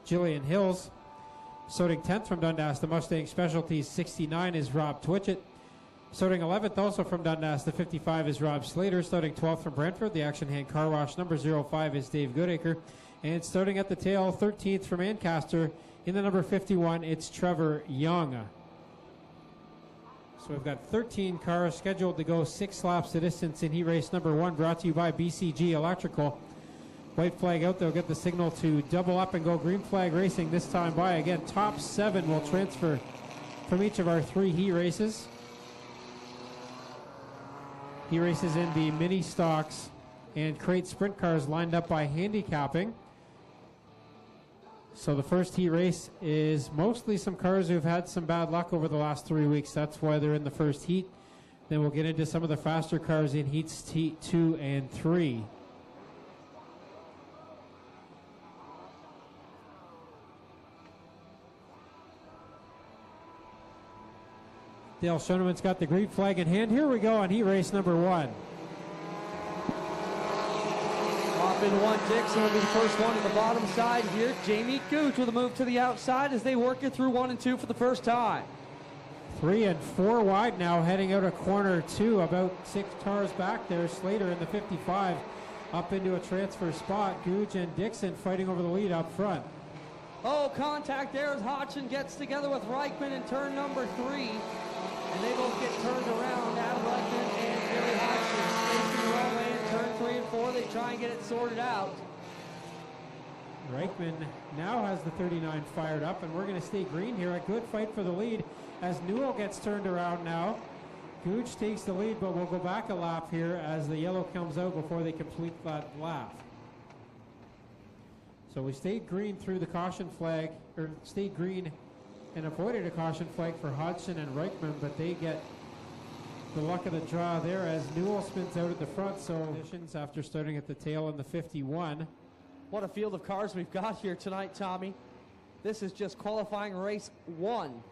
Jillian Hills. Starting 10th from Dundas, the Mustang Specialties 69 is Rob Twitchett. Starting 11th also from Dundas, the 55 is Rob Slater. Starting 12th from Brentford, the Action Hand Car Wash number 05 is Dave Goodacre. And starting at the tail, 13th from Ancaster, in the number 51, it's Trevor Young. So we've got 13 cars scheduled to go 6 laps the distance in heat race number 1, brought to you by BCG Electrical. White flag out, they'll get the signal to double up and go green flag racing this time by. Again, top 7 will transfer from each of our 3 heat races. Heat races in the mini stocks and crate sprint cars lined up by handicapping. So the first heat race is mostly some cars who've had some bad luck over the last 3 weeks. That's why they're in the first heat. Then we'll get into some of the faster cars in heats 2 and 3. Dale Schoeneman's got the green flag in hand. Here we go on heat race number 1. Off in one, Dixon will be the first one on the bottom side here. Jamie Gooch with a move to the outside as they work it through 1 and 2 for the first time. 3 and 4 wide now, heading out of corner 2, about 6 cars back there. Slater in the 55 up into a transfer spot. Gooch and Dixon fighting over the lead up front. Oh, contact there as Hodgson gets together with Reichman in turn number 3. And they both get turned around. Adam Reichman and Gary Hodgson facing the wrong way in turn 3 and 4. They try and get it sorted out. Reichman now has the 39 fired up, and we're going to stay green here. A good fight for the lead as Newell gets turned around now. Gooch takes the lead, but we'll go back a lap here as the yellow comes out before they complete that lap. So we stayed green through the caution flag, or stayed green and avoided a caution flag for Hodgson and Reichman, but they get the luck of the draw there as Newell spins out at the front. So conditions after starting at the tail in the 51. What a field of cars we've got here tonight, Tommy. This is just qualifying race 1.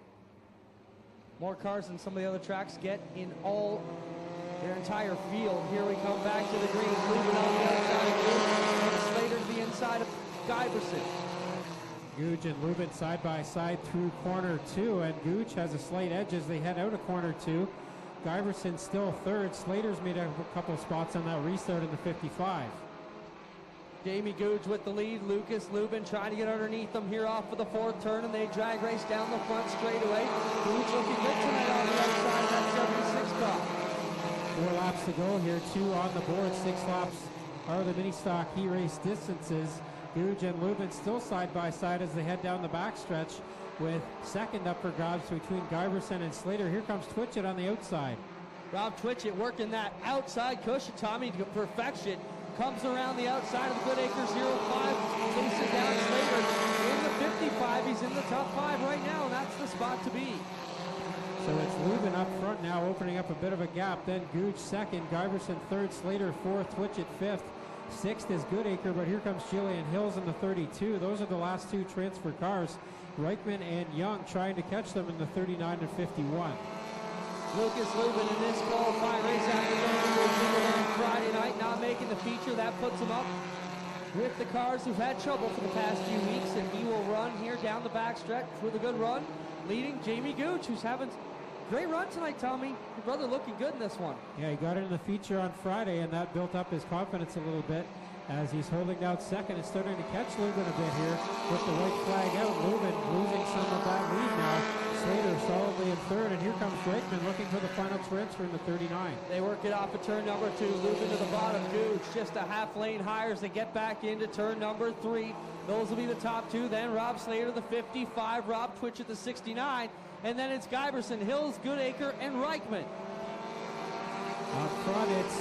More cars than some of the other tracks get in all their entire field. Here we come back to the green. Moving on the outside of Slater to the inside of Guyverson. Gooch and Lubin side by side through corner 2, and Gooch has a slight edge as they head out of corner 2. Guyverson still third. Slater's made a couple spots on that restart in the 55. Jamie Gooch with the lead. Lucas Lubin trying to get underneath them here off of the 4th turn, and they drag race down the front straightaway. Gooch looking good tonight on the outside of that 76 car. 4 laps to go here, 2 on the board. 6 laps are the mini stock heat race distances. Gooch and Lubin still side by side as they head down the backstretch, with second up for grabs between Guyverson and Slater. Here comes Twitchett on the outside. Rob Twitchett working that outside cushion, Tommy, to perfection. Comes around the outside of the Goodacre 05, chasing down Slater in the 55. He's in the top 5 right now, and that's the spot to be. So it's Lubin up front now, opening up a bit of a gap. Then Gooch second, Guyverson third, Slater fourth, Twitchett fifth. 6th is Goodacre, but here comes Jillian Hills in the 32. Those are the last 2 transfer cars. Reichman and Young trying to catch them in the 39 and 51. Lucas Lubin in this qualifying race after going on Friday night, not making the feature. That puts him up with the cars who've had trouble for the past few weeks, and he will run here down the backstretch with a good run, leading Jamie Gooch, who's having a great run tonight, Tommy. Your brother looking good in this one. Yeah, he got it in the feature on Friday, and that built up his confidence a little bit as he's holding down second and starting to catch Lubin a bit here with the white flag out. Lubin losing some of that lead now. Slater solidly in third, and here comes Reichman looking for the final transfer in the 39. They work it off of turn number 2. Lubin to the bottom. Gooch just a half lane higher as they get back into turn number 3. Those will be the top 2. Then Rob Slater, the 55. Rob Twitchett, the 69. And then it's Guyverson, Hills, Goodacre, and Reichman. Up front, it's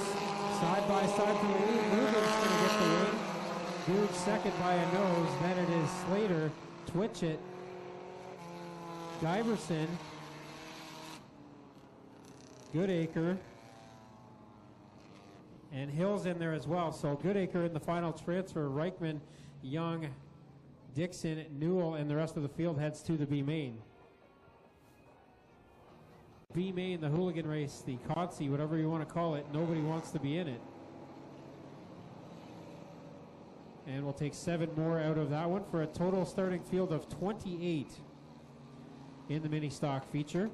side by side for the lead. Lubin's going to get the win. Gooch second by a nose. Then it is Slater, Twitchett, Guyverson, Goodacre, and Hills in there as well. So Goodacre in the final transfer. Reichman, Young, Dixon, Newell, and the rest of the field heads to the B main. B main, the hooligan race, the Consi, whatever you want to call it, nobody wants to be in it. And we'll take 7 more out of that one for a total starting field of 28 in the Ministock feature.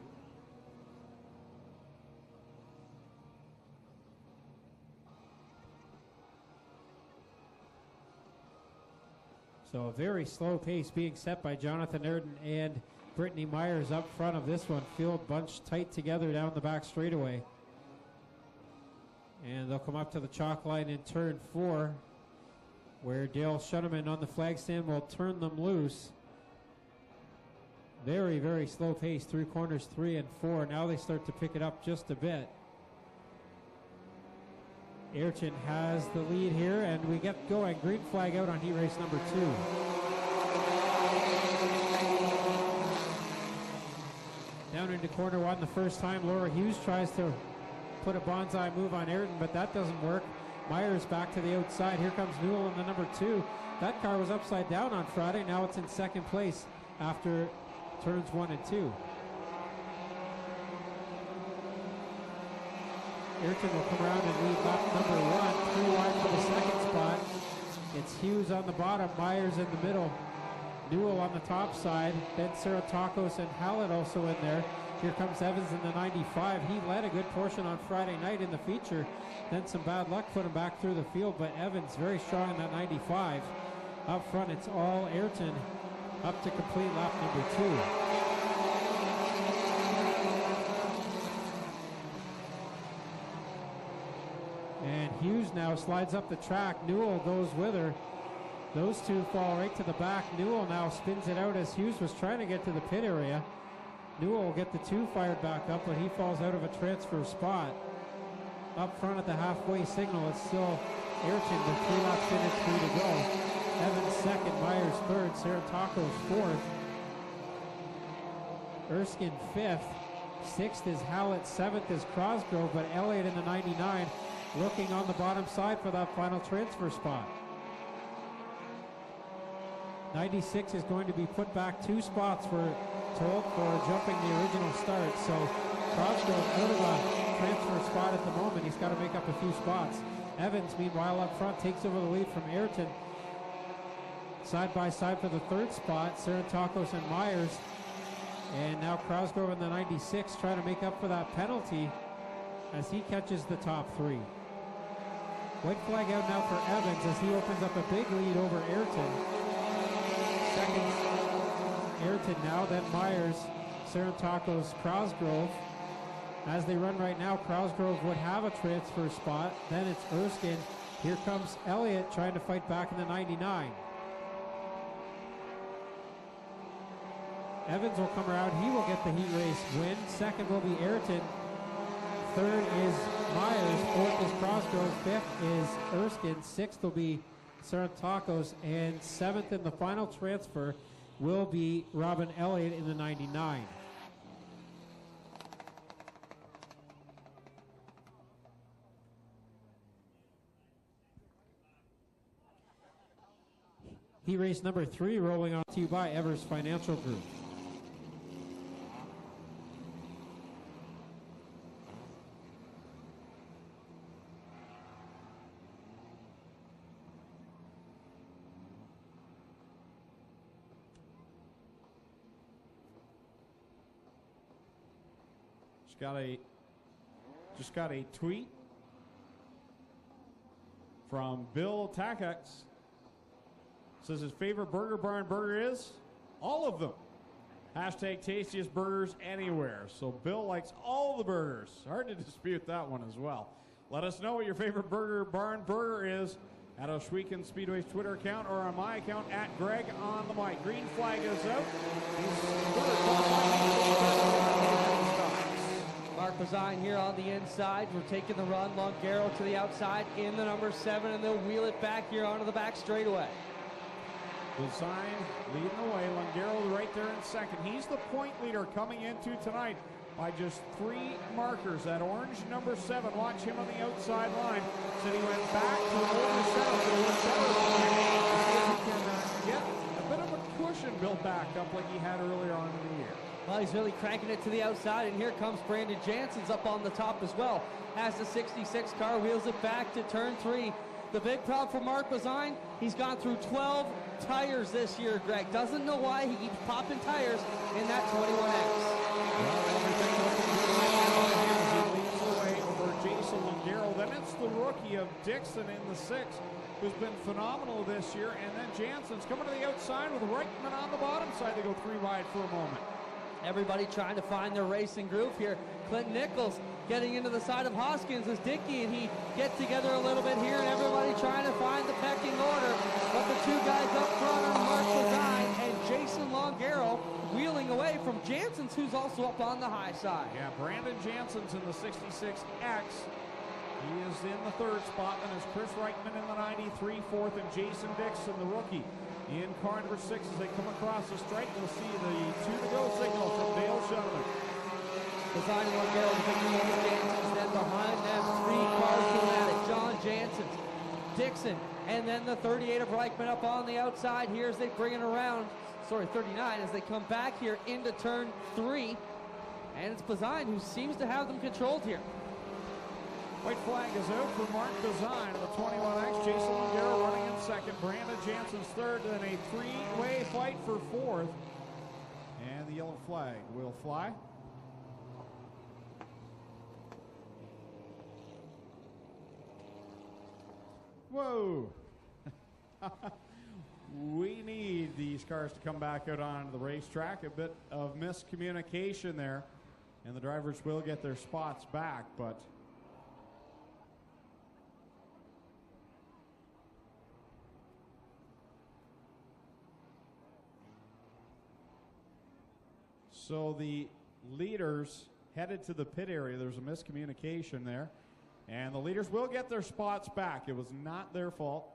So a very slow pace being set by Jonathan Erden and Brittany Myers up front of this one. Field bunched tight together down the back straightaway. And they'll come up to the chalk line in turn 4, where Dale Shuneman on the flag stand will turn them loose. Very, very slow pace through corners 3 and 4. Now they start to pick it up just a bit. Ayrton has the lead here, and we get going. Green flag out on heat race number 2. Down into corner 1 the first time. Laura Hughes tries to put a bonsai move on Ayrton, but that doesn't work. Myers back to the outside. Here comes Newell in the number 2. That car was upside down on Friday. Now it's in second place after turns 1 and 2. Ayrton will come around and lead lap number 1. 3 wide for the second spot. It's Hughes on the bottom, Myers in the middle, Newell on the top side, then Saratakos and Hallett also in there. Here comes Evans in the 95. He led a good portion on Friday night in the feature. Then some bad luck put him back through the field, but Evans very strong in that 95. Up front, it's all Ayrton up to complete lap number 2. And Hughes now slides up the track. Newell goes with her. Those two fall right to the back. Newell now spins it out as Hughes was trying to get to the pit area. Newell will get the 2 fired back up, but he falls out of a transfer spot. Up front at the halfway signal, it's still Ayrton with 3 laps in and 3 to go. Evans second, Myers third, Saratakos fourth. Erskine fifth. Sixth is Hallett, seventh is Crosgrove, but Elliott in the 99 looking on the bottom side for that final transfer spot. 96 is going to be put back 2 spots, we're told, for jumping the original start. So Crosgrove out of a transfer spot at the moment. He's got to make up a few spots. Evans, meanwhile, up front takes over the lead from Ayrton. Side by side for the 3rd spot, Saratakos and Myers. And now Crosgrove in the 96 trying to make up for that penalty as he catches the top 3. White flag out now for Evans as he opens up a big lead over Ayrton. Second, Ayrton now, then Myers, Saratakos, Crosgrove. As they run right now, Crosgrove would have a transfer spot. Then it's Erskine. Here comes Elliott trying to fight back in the 99. Evans will come around. He will get the heat race win. Second will be Ayrton. Third is Myers. Fourth is Crosgrove. Fifth is Erskine. Sixth will be Saratakos. And seventh in the final transfer will be Robin Elliott in the 99. Heat race number 3 rolling on to you by Evers Financial Group. Just got a tweet from Bill Takax. Says his favorite Burger Barn burger is all of them. Hashtag tastiest burgers anywhere. So Bill likes all the burgers. Hard to dispute that one as well. Let us know what your favorite Burger Barn burger is at Oshweekon Speedway's Twitter account or on my account at Greg on the mic. Green flag is out. Mark Bazine here on the inside. We're taking the run. Longaro to the outside in the number 7, and they'll wheel it back here onto the back straightaway. Bazine leading the way. Longaro right there in second. He's the point leader coming into tonight by just 3 markers. That orange number 7, watch him on the outside line. Said he went back to an older setup. He can get a bit of a cushion built back up like he had earlier on in the year. Well, he's really cranking it to the outside, and here comes Brandon Jansen's up on the top as well. As the 66 car wheels it back to turn 3. The big problem for Mark Bazine, he's gone through 12 tires this year, Greg. Doesn't know why he keeps popping tires in that 21X. Well, everything looking good right now as he leads the way over Jason Longaro. Then it's the rookie of Dixon in the 6, who's been phenomenal this year. And then Jansen's coming to the outside with Reichman on the bottom side. They go 3 wide for a moment. Everybody trying to find their racing groove here. Clint Nichols getting into the side of Hoskins as Dickey and he get together a little bit here, and everybody trying to find the pecking order. But the 2 guys up front are Mark Bazine and Jason Longaro wheeling away from Jansen's, who's also up on the high side. Yeah, Brandon Jansen's in the 66X. He is in the 3rd spot, and it's Chris Reichman in the 93, 4th, and Jason Dixon, the rookie, in car number 6 as they come across the strike. We'll see the 2-to-go signal from Dale Shuttleman. Bazine and Longaro taking over Jansen's, then behind them 3 cars going at it. John Jansen, Dixon, and then the 38 of Reichman up on the outside here as they bring it around. 39 as they come back here into turn 3. And it's Bazine who seems to have them controlled here. White flag is out for Mark Bazine in the 21X. Jason Longaro running in 2nd. Brandon Jansen's 3rd. Then a 3-way fight for 4th. And the yellow flag will fly. Whoa. We need these cars to come back out onto the racetrack. A bit of miscommunication there. And the drivers will get their spots back, but so the leaders headed to the pit area. There's a miscommunication there. And the leaders will get their spots back. It was not their fault.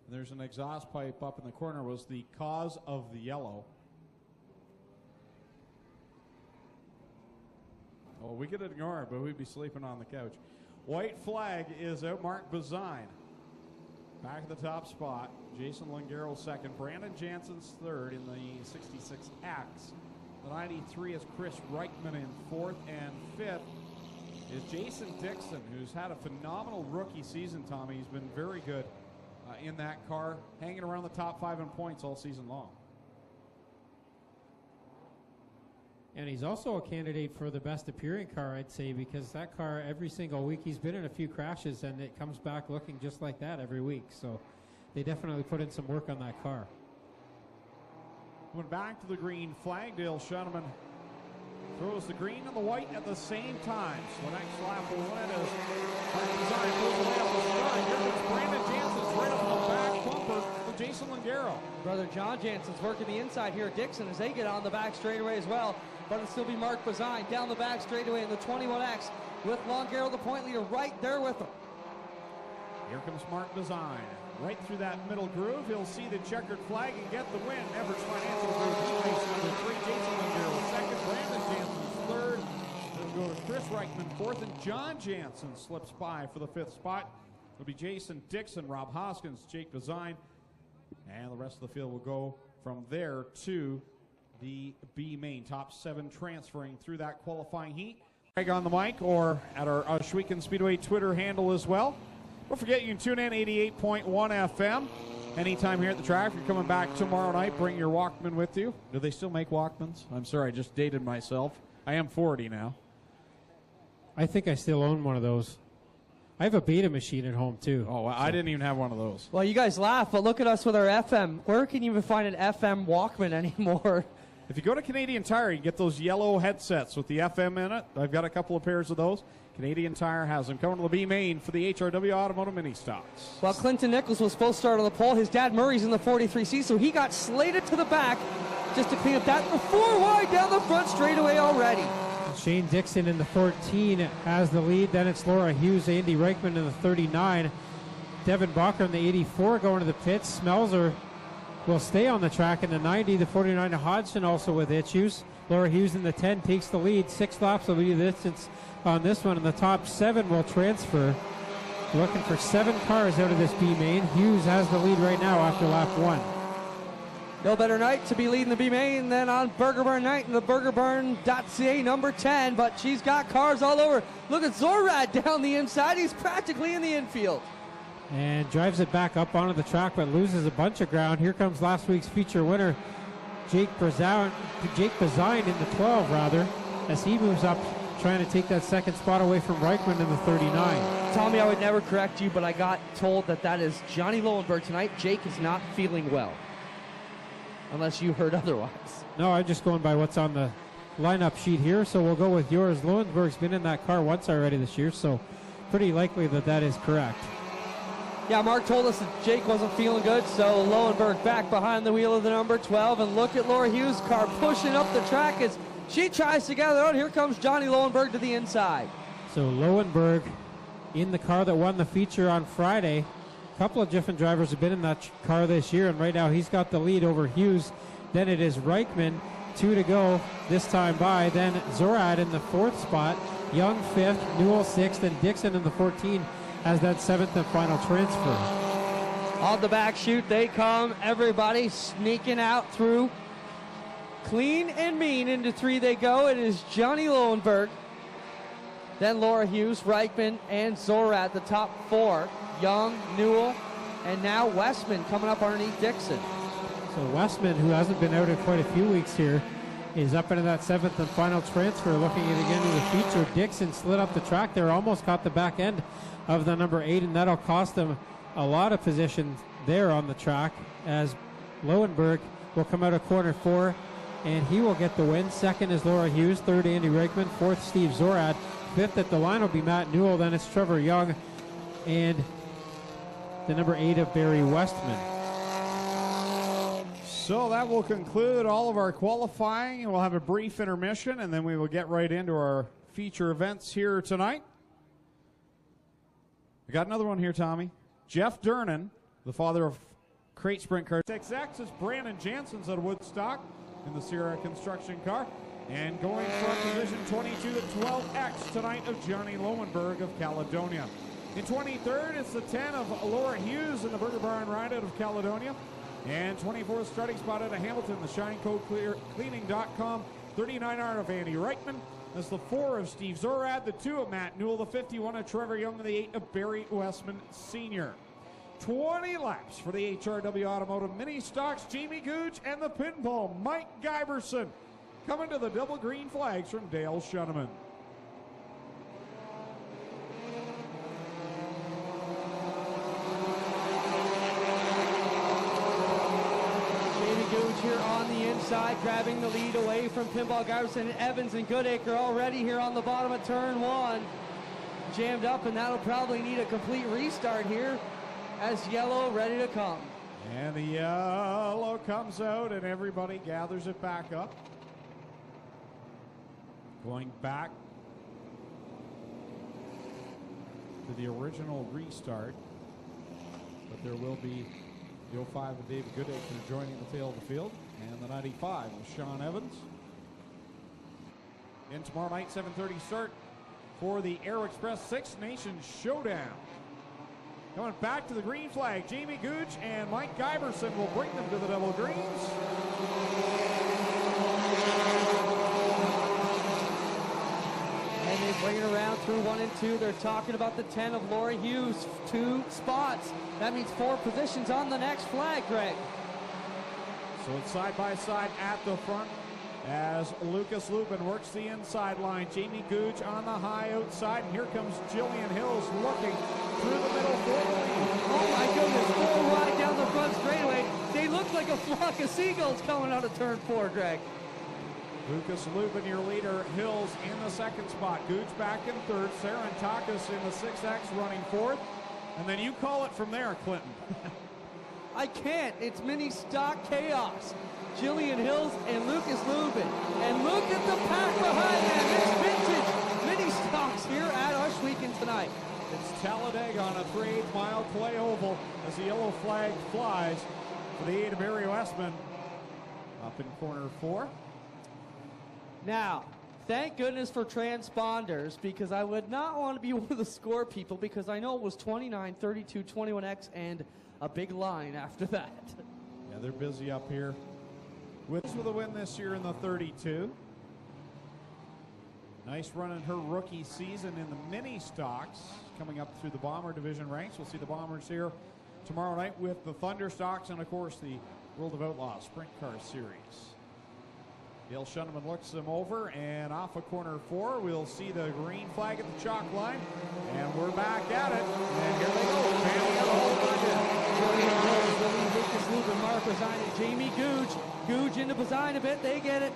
There's an exhaust pipe up in the corner was the cause of the yellow. Oh, we could ignore it, but we'd be sleeping on the couch. White flag is out. Mark Bazine back at the top spot. Jason Longaro 2nd. Brandon Jansen's 3rd in the 66X. The 93 is Chris Reichman in 4th, and 5th is Jason Dixon, who's had a phenomenal rookie season, Tommy. He's been very good in that car, hanging around the top 5 in points all season long. And he's also a candidate for the best appearing car, I'd say, because that car, every single week, he's been in a few crashes, and it comes back looking just like that every week. So they definitely put in some work on that car. Went back to the green flag. Dale Shuttleman throws the green and the white at the same time. So the next lap will win as Mark Bazine pulls away up the start. Here comes Brandon Jansen's right up the back bumper with Jason Longaro. Brother John Jansen's working the inside here. Dixon as they get on the back straightaway as well. But it'll still be Mark Bazine down the back straightaway in the 21X with Longaro, the point leader, right there with him. Here comes Mark Bazine. Right through that middle groove. He'll see the checkered flag and get the win. Everett Financial Group, he races number 3. Jason Longaro 2nd. Brandon Jansen's 3rd. Then go to Chris Reichman 4th. And John Jansen slips by for the 5th spot. It'll be Jason Dixon, Rob Hoskins, Jake Bazine. And the rest of the field will go from there to the B main. Top 7 transferring through that qualifying heat. Greg on the mic or at our Schweeken Speedway Twitter handle as well. Don't forget you can tune in 88.1 FM anytime here at the track. If you're coming back tomorrow night, bring your Walkman with you. Do they still make Walkmans? I'm sorry, I just dated myself. I am 40 now. I think I still own one of those. I have a beta machine at home, too. Oh, I didn't even have one of those. Well, you guys laugh, but look at us with our FM. Where can you even find an FM Walkman anymore? If you go to Canadian Tire, you get those yellow headsets with the FM in it. I've got a couple of pairs of those. Canadian Tire has them. Coming to the B main for the HRW Automotive Ministocks. Well, Clinton Nichols was supposed to start on the pole. His dad Murray's in the 43C, so he got slated to the back just to clean up that. 4 wide down the front straightaway already. Shane Dixon in the 14 has the lead. Then it's Laura Hughes, Andy Reichman in the 39. Devin Bacher in the 84 going to the pits. Smelzer will stay on the track in the 90. The 49 Hodgson also with issues. Laura Hughes in the 10 takes the lead. 6 laps will be the distance on this one, and the top 7 will transfer. Looking for 7 cars out of this B main. Hughes has the lead right now after lap 1. No better night to be leading the B main than on Burger Barn night in the burgerbarn.ca number 10, but she's got cars all over. Look at Zorad down the inside. He's practically in the infield. And drives it back up onto the track, but loses a bunch of ground. Here comes last week's feature winner, Jake Bazine in the 12, rather, as he moves up, trying to take that second spot away from Reichman in the 39. Tommy, I would never correct you, but I got told that is Johnny Lowenberg tonight. Jake is not feeling well. Unless you heard otherwise. No, I'm just going by what's on the lineup sheet here, so we'll go with yours. Lowenberg's been in that car once already this year, so pretty likely that is correct. Yeah, Mark told us that Jake wasn't feeling good, so Lowenberg back behind the wheel of the number 12, and look at Laura Hughes' car pushing up the track as she tries to gather out. Here comes Johnny Lowenberg to the inside. So Lowenberg in the car that won the feature on Friday. A couple of different drivers have been in that car this year, and right now he's got the lead over Hughes. Then it is Reichman, 2 to go this time by. Then Zorad in the 4th spot, Young 5th, Newell 6th, and Dixon in the 14 as that 7th and final transfer. On the back chute they come, everybody sneaking out through. Clean and mean into 3 they go. It is Johnny Lowenberg, then Laura Hughes, Reichman, and Zorad, the top 4. Young, Newell, and now Westman coming up underneath Dixon. So Westman, who hasn't been out in quite a few weeks here, is up into that 7th and final transfer. Looking at again to the feature, Dixon slid up the track there, almost caught the back end of the number 8, and that'll cost them a lot of position there on the track, as Lowenberg will come out of corner 4, and he will get the win. 2nd is Laura Hughes, 3rd Andy Reichman, 4th Steve Zorad, 5th at the line will be Matt Newell, then it's Trevor Young, and the number 8 of Barry Westman. So that will conclude all of our qualifying, and we'll have a brief intermission, and then we will get right into our feature events here tonight. We got another one here, Tommy. Jeff Durnan, the father of Crate Sprint Car 6X, is Brandon Jansen's at Woodstock in the Sierra construction car. And going from position 22 to 12X tonight of Johnny Lowenberg of Caledonia. In 23rd, it's the 10 of Laura Hughes in the Burger Barn ride out of Caledonia. And 24th starting spot out of Hamilton, the ShineCoatCleaning.com 39R of Andy Reichman. That's the 4 of Steve Zorad, the 2 of Matt Newell, the 51 of Trevor Young, and the 8 of Barry Westman Sr. 20 laps for the HRW Automotive Ministocks, Jamie Gooch, and the pinball, Mike Giberson, coming to the double green flags from Dale Shuneman. Here on the inside, grabbing the lead away from Pinball Giberson. Evans and Goodacre already here on the bottom of turn 1. Jammed up, and that'll probably need a complete restart here as yellow ready to come. And the yellow comes out, and everybody gathers it back up. Going back to the original restart, but there will be the 05 of David Goodacre joining the tail of the field, and the 95 of Sean Evans. And tomorrow night, 7:30 start for the Aero Express Six Nations Showdown. Going back to the green flag, Jamie Gooch and Mike Giberson will bring them to the double greens. And they bring it around through 1 and 2. They're talking about the 10 of Laura Hughes, 2 spots. That means 4 positions on the next flag, Greg. So it's side by side at the front as Lucas Lubin works the inside line. Jamie Gooch on the high outside, and here comes Jillian Hills looking through the middle for the lead. Oh my goodness, 4 wide down the front straightaway. They look like a flock of seagulls coming out of turn 4, Greg. Lucas Lubin, your leader. Hills in the 2nd spot. Gooch back in 3rd. Sarantakis in the 6X running 4th. And then you call it from there, Clinton. I can't. It's Ministock chaos. Jillian Hills and Lucas Lubin. And look at the pack behind them. It's vintage Ministocks here at Ushweekend tonight. It's Talladega on a 3/8 mile clay oval as the yellow flag flies for the 8 of Barry Westman up in corner 4. Now, thank goodness for transponders, because I would not want to be one of the score people, because I know it was 29, 32, 21X, and a big line after that. Yeah, they're busy up here. with a win this year in the 32. Nice run in her rookie season in the Ministocks, coming up through the Bomber Division ranks. We'll see the Bombers here tomorrow night with the Thunderstocks and, of course, the World of Outlaws Sprint Car Series. Dale Shunneman looks them over, and off of corner 4, we'll see the green flag at the chalk line, and we're back at it. And here they go, fanning it all over again. Lucas Lubin, Mark Resign, and Jamie Googe. Googe into Bazine a bit. They get it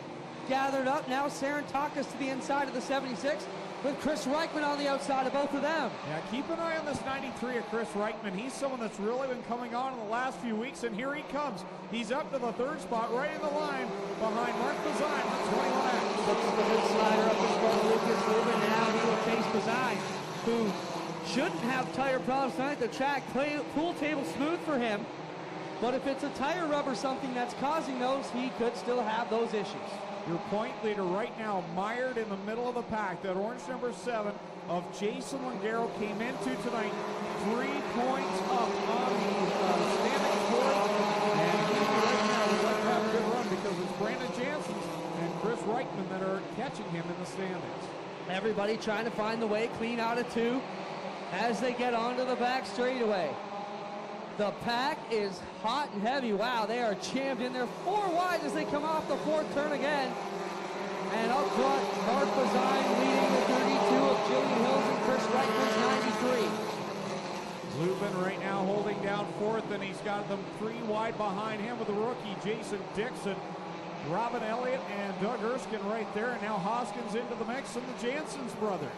gathered up. Now Sarantakis to the inside of the 76 with Chris Reichman on the outside of both of them. Yeah, keep an eye on this 93 of Chris Reichman. He's someone that's really been coming on in the last few weeks, and here he comes. He's up to the 3rd spot, right in the line behind Mark Bazine on 21X. Looks for the slider up in front of Lucas Lubin. Now he will chase Bazine, who shouldn't have tire problems tonight. The track pool table smooth for him, but if it's a tire rub or something that's causing those, he could still have those issues. Your point leader right now, mired in the middle of the pack. That orange number 7 of Jason Longaro came into tonight 3 points up on the standings board. And right now would like to have a good run because it's Brandon Jansen and Chris Reichman that are catching him in the standings. Everybody trying to find the way clean out of 2 as they get onto the back straightaway. The pack is hot and heavy. Wow, they are jammed in there 4 wide as they come off the 4th turn again. And up front, Mark Bazine leading the 32 of Jillian Hills and Chris Reichman's 93. Lubin right now holding down 4th, and he's got them 3 wide behind him with the rookie Jason Dixon, Robin Elliott, and Doug Erskine right there. And now Hoskins into the mix, and the Jansen's brothers.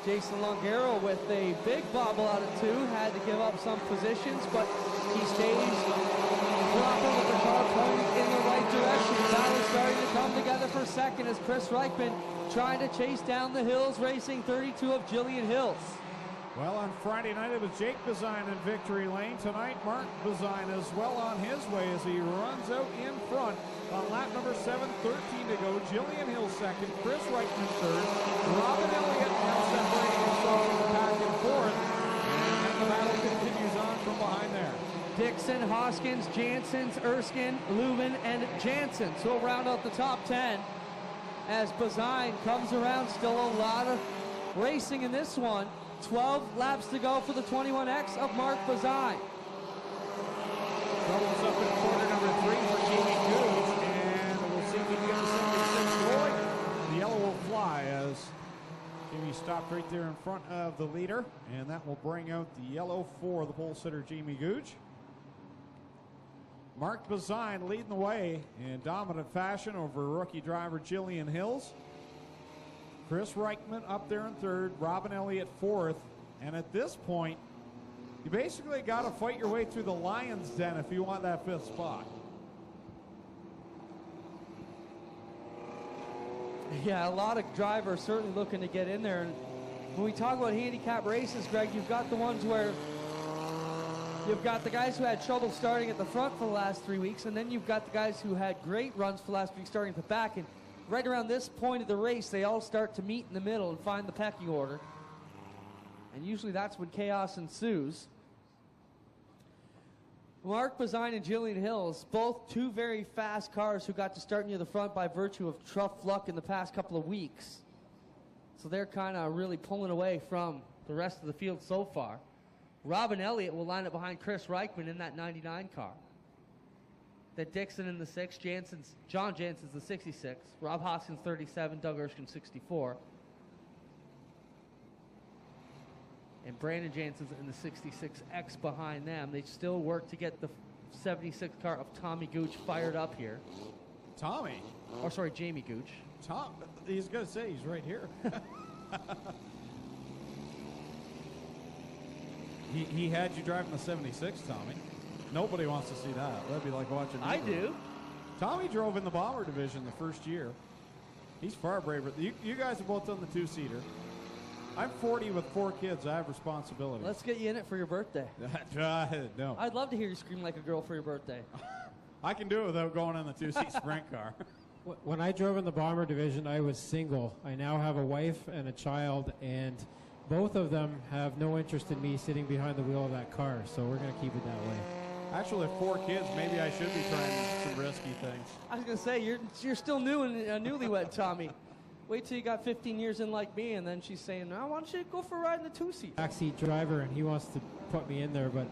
Jason Longaro with a big bobble out of 2, had to give up some positions, but he stays proper with the car pointing in the right direction. Battle starting to come together for second as Chris Reichman trying to chase down the Hills Racing 32 of Jillian Hills. Well, on Friday night it was Jake Bazine in victory lane. Tonight, Mark Bazine is well on his way as he runs out in front on lap number 7, 13 to go. Jillian Hill second, Chris Reichman third, Robin Elliott now separating himself from the pack in 4th, and the battle continues on from behind there. Dixon, Hoskins, Janssens, Erskine, Lubin, and Janssens will round out the top 10 as Bazine comes around. Still a lot of racing in this one. 12 laps to go for the 21X of Mark Bazine. Troubles up in corner number 3 for Jamie Googe, and we'll see if we can get the 76 going. The yellow will fly as Jamie stopped right there in front of the leader, and that will bring out the yellow for the pole sitter Jamie Googe. Mark Bazine leading the way in dominant fashion over rookie driver Jillian Hills. Chris Reichman up there in 3rd, Robin Elliott 4th, and at this point, you basically got to fight your way through the lion's den if you want that 5th spot. Yeah, a lot of drivers certainly looking to get in there. And when we talk about handicap races, Greg, you've got the ones where you've got the guys who had trouble starting at the front for the last 3 weeks, and then you've got the guys who had great runs for the last week starting at the back. And right around this point of the race, they all start to meet in the middle and find the pecking order. And usually that's when chaos ensues. Mark Bazine and Jillian Hills, both 2 very fast cars who got to start near the front by virtue of tough luck in the past couple of weeks. So they're kind of really pulling away from the rest of the field so far. Robin Elliott will line up behind Chris Reichman in that 99 car. That Dixon in the 6, John Jansen's the 66, Rob Hoskins 37, Doug Erskine 64. And Brandon Jansen's in the 66X behind them. They still work to get the 76 car of Tommy Gooch fired up here. Tommy? Or sorry, Jamie Gooch. He's going to say he's right here. he had you driving the 76, Tommy. Nobody wants to see that. That'd be like watching me. I do. Tommy drove in the Bomber Division the first year. He's far braver. You guys are both on the 2-seater. I'm 40 with 4 kids. I have responsibilities. Let's get you in it for your birthday. No. I'd love to hear you scream like a girl for your birthday. I can do it without going in the 2-seat sprint car. When I drove in the Bomber Division, I was single. I now have a wife and a child, and both of them have no interest in me sitting behind the wheel of that car, so we're going to keep it that way. Actually, with 4 kids, maybe I should be trying some risky things. I was gonna say you're still new and newlywed, Tommy. Wait till you got 15 years in like me, and then she's saying, "No, why don't you go for a ride in the 2-seat?" Backseat driver, and he wants to put me in there, but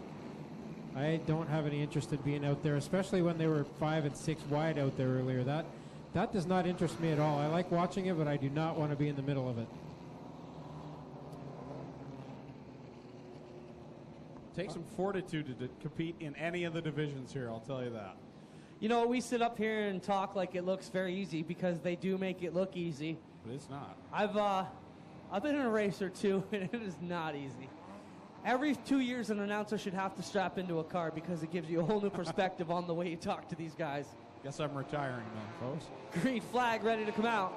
I don't have any interest in being out there, especially when they were 5 and 6 wide out there earlier. That does not interest me at all. I like watching it, but I do not want to be in the middle of it. Takes some fortitude to compete in any of the divisions here, I'll tell you that. You know, we sit up here and talk like it looks very easy because they do make it look easy. But it's not. I've been in a race or two, and it is not easy. Every 2 years, an announcer should have to strap into a car because it gives you a whole new perspective on the way you talk to these guys. Guess I'm retiring then, folks. Green flag ready to come out.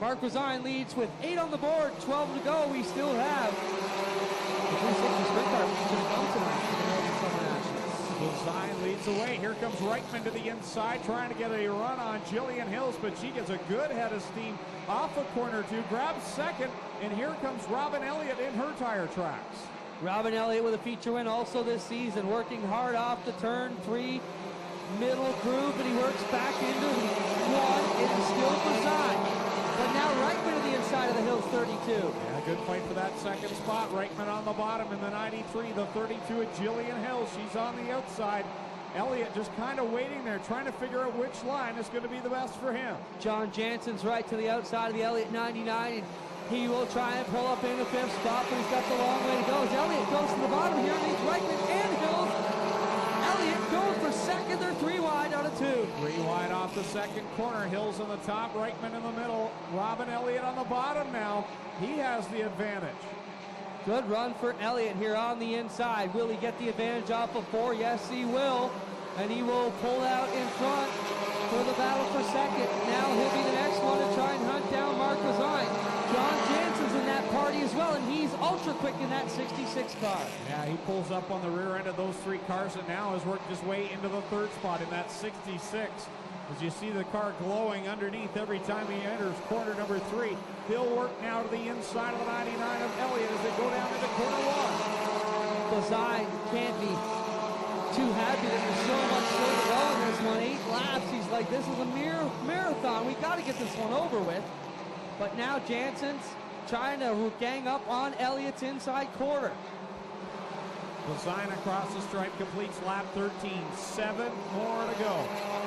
Mark Rosine leads with 8 on the board, 12 to go. We still have the 360 sprint car to come tonight for the Northern Summer Nationals. Rosine leads the way. Here comes Reichman to the inside, trying to get a run on Jillian Hills, but she gets a good head of steam off of corner 2, grabs second, and here comes Robin Elliott in her tire tracks. Robin Elliott with a feature win also this season, working hard off the turn 3 middle groove, and he works back into 1. It is still Rosine. But now Reichman to the inside of the Hills 32. Yeah, good fight for that second spot. Reichman on the bottom in the 93, the 32 at Jillian Hills. She's on the outside. Elliott just kind of waiting there, trying to figure out which line is going to be the best for him. John Jansen's right to the outside of the Elliott 99, and he will try and pull up in the 5th spot, but he's got the long way to go. As Elliott goes to the bottom here, and he's Reichman and Hills. Elliott going for second. They're 3 wide out of 2. 3 wide off the second corner. Hills in the top, Reichman in the middle. Robin Elliott on the bottom now. He has the advantage. Good run for Elliott here on the inside. Will he get the advantage off of 4? Yes, he will. And he will pull out in front for the battle for second. Now he'll be the next one to try and hunt down Mark Rosine. John Jansen's in that party as well, and he's ultra quick in that 66 car. Yeah, he pulls up on the rear end of those 3 cars and now has worked his way into the 3rd spot in that 66. As you see the car glowing underneath every time he enters corner number 3. He'll work now to the inside of the 99 of Elliott as they go down into corner 1. Rosine can't be too happy that there's so much still to go in this one. 8 laps. He's like, this is a marathon. We got to get this one over with. But now Jansen's trying to gang up on Elliott's inside quarter. Rosine across the stripe completes lap 13. 7 more to go.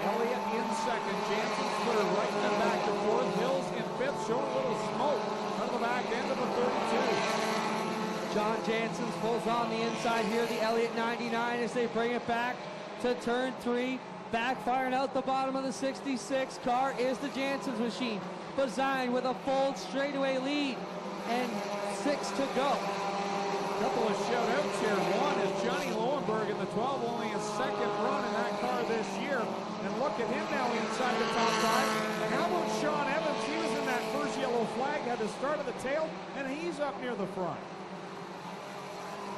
Elliott in second. Jansen's third. Reichman back to 4th. Hills in 5th. Showing a little smoke out of the back end of the 32. John Jansen's pulls on the inside here. The Elliott 99 as they bring it back to turn 3. Backfiring out the bottom of the 66 car is the Jansen's machine. Rosine with a full straightaway lead. And 6 to go. Couple of shout-outs here. One is Johnny Lowenberg in the 12, only his 2nd run in that car this year. And look at him now inside the top 5. And how about Sean Evans? He was in that first yellow flag, had the start of the tail, and he's up near the front.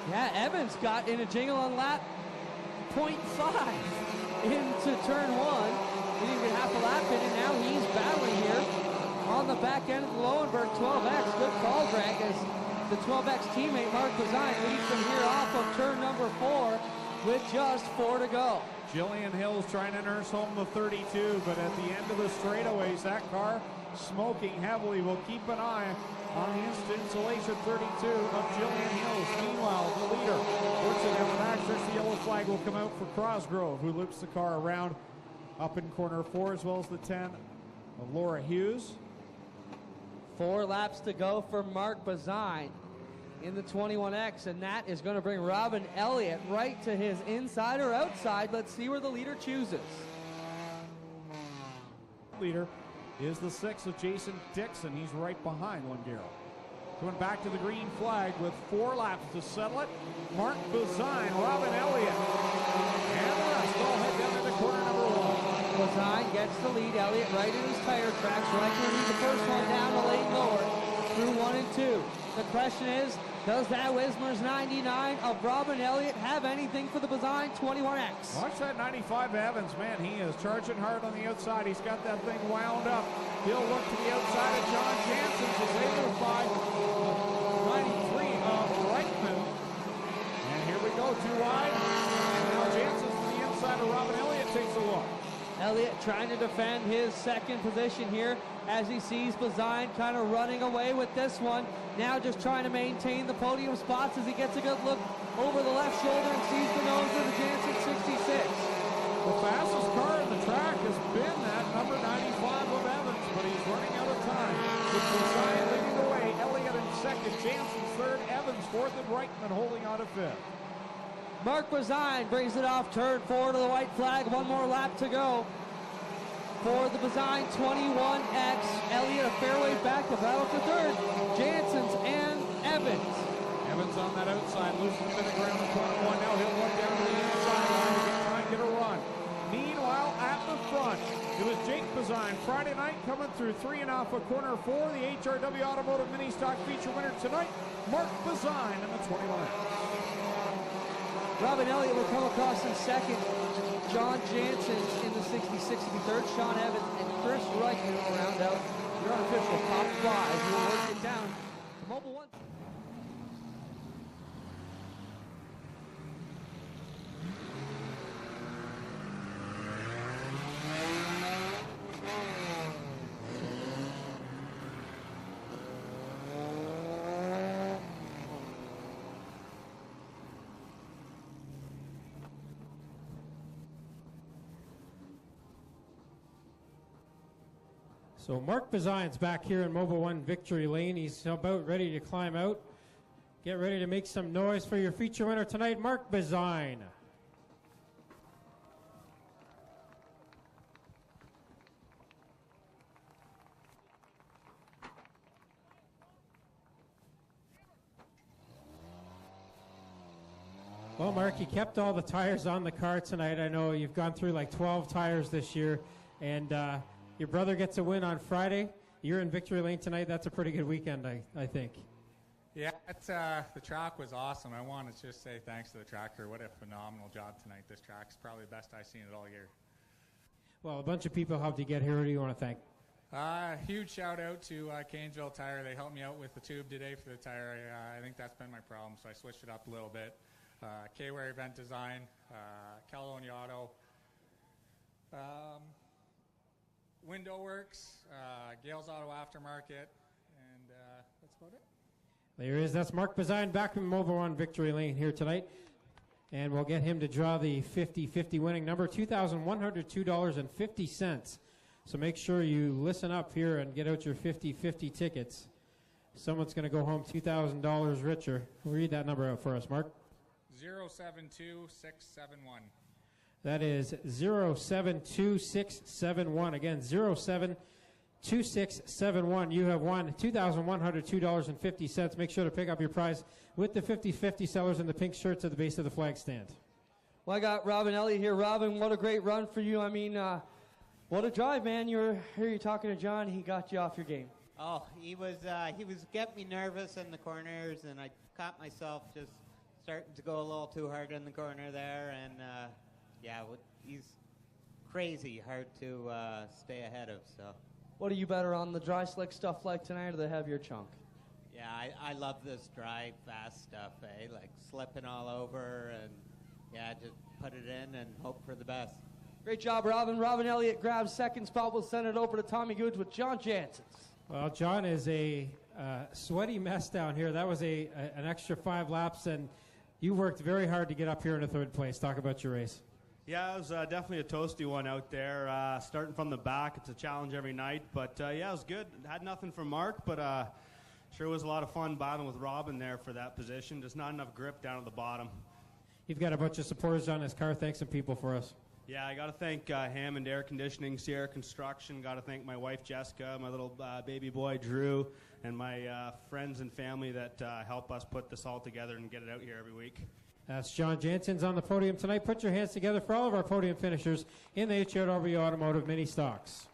Yeah, Evans got in a jingle on lap 0.5 into turn 1. He didn't get half a lap in, and now he's battling here on the back end of the Lowenberg 12X. Good call, Greg, as the 12X teammate Mark Rosine leads them here off of turn number 4 with just 4 to go. Jillian Hills trying to nurse home the 32, but at the end of the straightaways, that car smoking heavily. We'll keep an eye on the installation 32 of Jillian Hills. Meanwhile, the leader works it down the back. The yellow flag will come out for Crosgrove, who loops the car around up in corner 4, as well as the 10 of Laura Hughes. 4 laps to go for Mark Rosine in the 21X, and that is going to bring Robin Elliott right to his inside or outside. Let's see where the leader chooses. Leader is the 6 of Jason Dixon. He's right behind Lungaro. Going back to the green flag with 4 laps to settle it. Mark Rosine, Robin Elliott, and the rest all head down into corner number 1. Rosine gets the lead. Elliott right in his tire tracks. Reichman leads the first one down the lane lower through 1 and 2. The question is, does that Wismer's 99 of Robin Elliott have anything for the Rosine 21X? Watch that 95 Evans, man. He is charging hard on the outside. He's got that thing wound up. He'll look to the outside of John Jansen as they move by 93 of Reichman. And here we go, 2 wide. Elliott trying to defend his second position here as he sees Bazine kind of running away with this one. Now just trying to maintain the podium spots as he gets a good look over the left shoulder and sees the nose of the Jansen 66. The fastest car in the track has been that number 95 of Evans, but he's running out of time. With Bazine leading the way, Elliott in second, Jansen third, Evans fourth, and Reitman holding on to fifth. Mark Bazine brings it off turn 4 to the white flag. One more lap to go for the Bazine 21X. Elliott a fairway back to battle for third. Jansen's and Evans. Evans on that outside, loses a bit of ground in corner one. Now he'll run down to the inside line to try and get a run. Meanwhile, at the front, it was Jake Bazine, Friday night, coming through 3.5 of corner 4. The HRW Automotive Ministock feature winner tonight, Mark Bazine in the 21X. Robin Elliott will come across in second. John Jansen in the 66 will be third. Sean Evans and Chris Reitman will round out your unofficial top 5. We will work it down to Mobile One. So Mark Bazine's back here in Mobile One Victory Lane. He's about ready to climb out. Get ready to make some noise for your feature winner tonight, Mark Bazine. Well, Mark, you kept all the tires on the car tonight. I know you've gone through like 12 tires this year, and your brother gets a win on Friday. You're in Victory Lane tonight. That's a pretty good weekend, I think. Yeah, the track was awesome. I want to just say thanks to the tracker. What a phenomenal job tonight. This track's probably the best I've seen it all year. Well, a bunch of people helped you get here. Who do you want to thank? Huge shout out to Canesville Tire. They helped me out with the tube today for the tire. I think that's been my problem, so I switched it up a little bit. K-Ware Event Design, Caledonia Auto, Window Works, Gales Auto Aftermarket, and that's about it. There he is. That's Mark Bazine back from Mobile One Victory Lane here tonight. And we'll get him to draw the 50-50 winning number, $2,102.50. So make sure you listen up here and get out your 50-50 tickets. Someone's going to go home $2,000 richer. Read that number out for us, Mark. 072671. That is 072671. Again, 072671. You have won $2,102.50. Make sure to pick up your prize with the 50-50 sellers in the pink shirts at the base of the flag stand. Well, I got Robin Elliott here. Robin, what a great run for you. I mean, what a drive, man. You're talking to John. He got you off your game. Oh, he was getting me nervous in the corners, and I caught myself just starting to go a little too hard in the corner there, and he's crazy hard to stay ahead of. So, what are you better on, the dry slick stuff like tonight or the heavier chunk? Yeah, I love this dry, fast stuff, like slipping all over, and just put it in and hope for the best. Great job, Robin. Robin Elliott grabs second spot. We'll send it over to Tommy Goods with John Jansen. Well, John is a sweaty mess down here. That was an extra 5 laps, and you worked very hard to get up here in the third place. Talk about your race. Yeah, it was definitely a toasty one out there. Starting from the back, it's a challenge every night. But, it was good. Had nothing from Mark, but sure was a lot of fun battling with Robin there for that position. Just not enough grip down at the bottom. You've got a bunch of supporters on this car. Thank some people for us. Yeah, I got to thank Hammond Air Conditioning, Sierra Construction. Got to thank my wife, Jessica, my little baby boy, Drew, and my friends and family that help us put this all together and get it out here every week. That's John Jansen's on the podium tonight. Put your hands together for all of our podium finishers in the HRW Automotive Mini Stocks.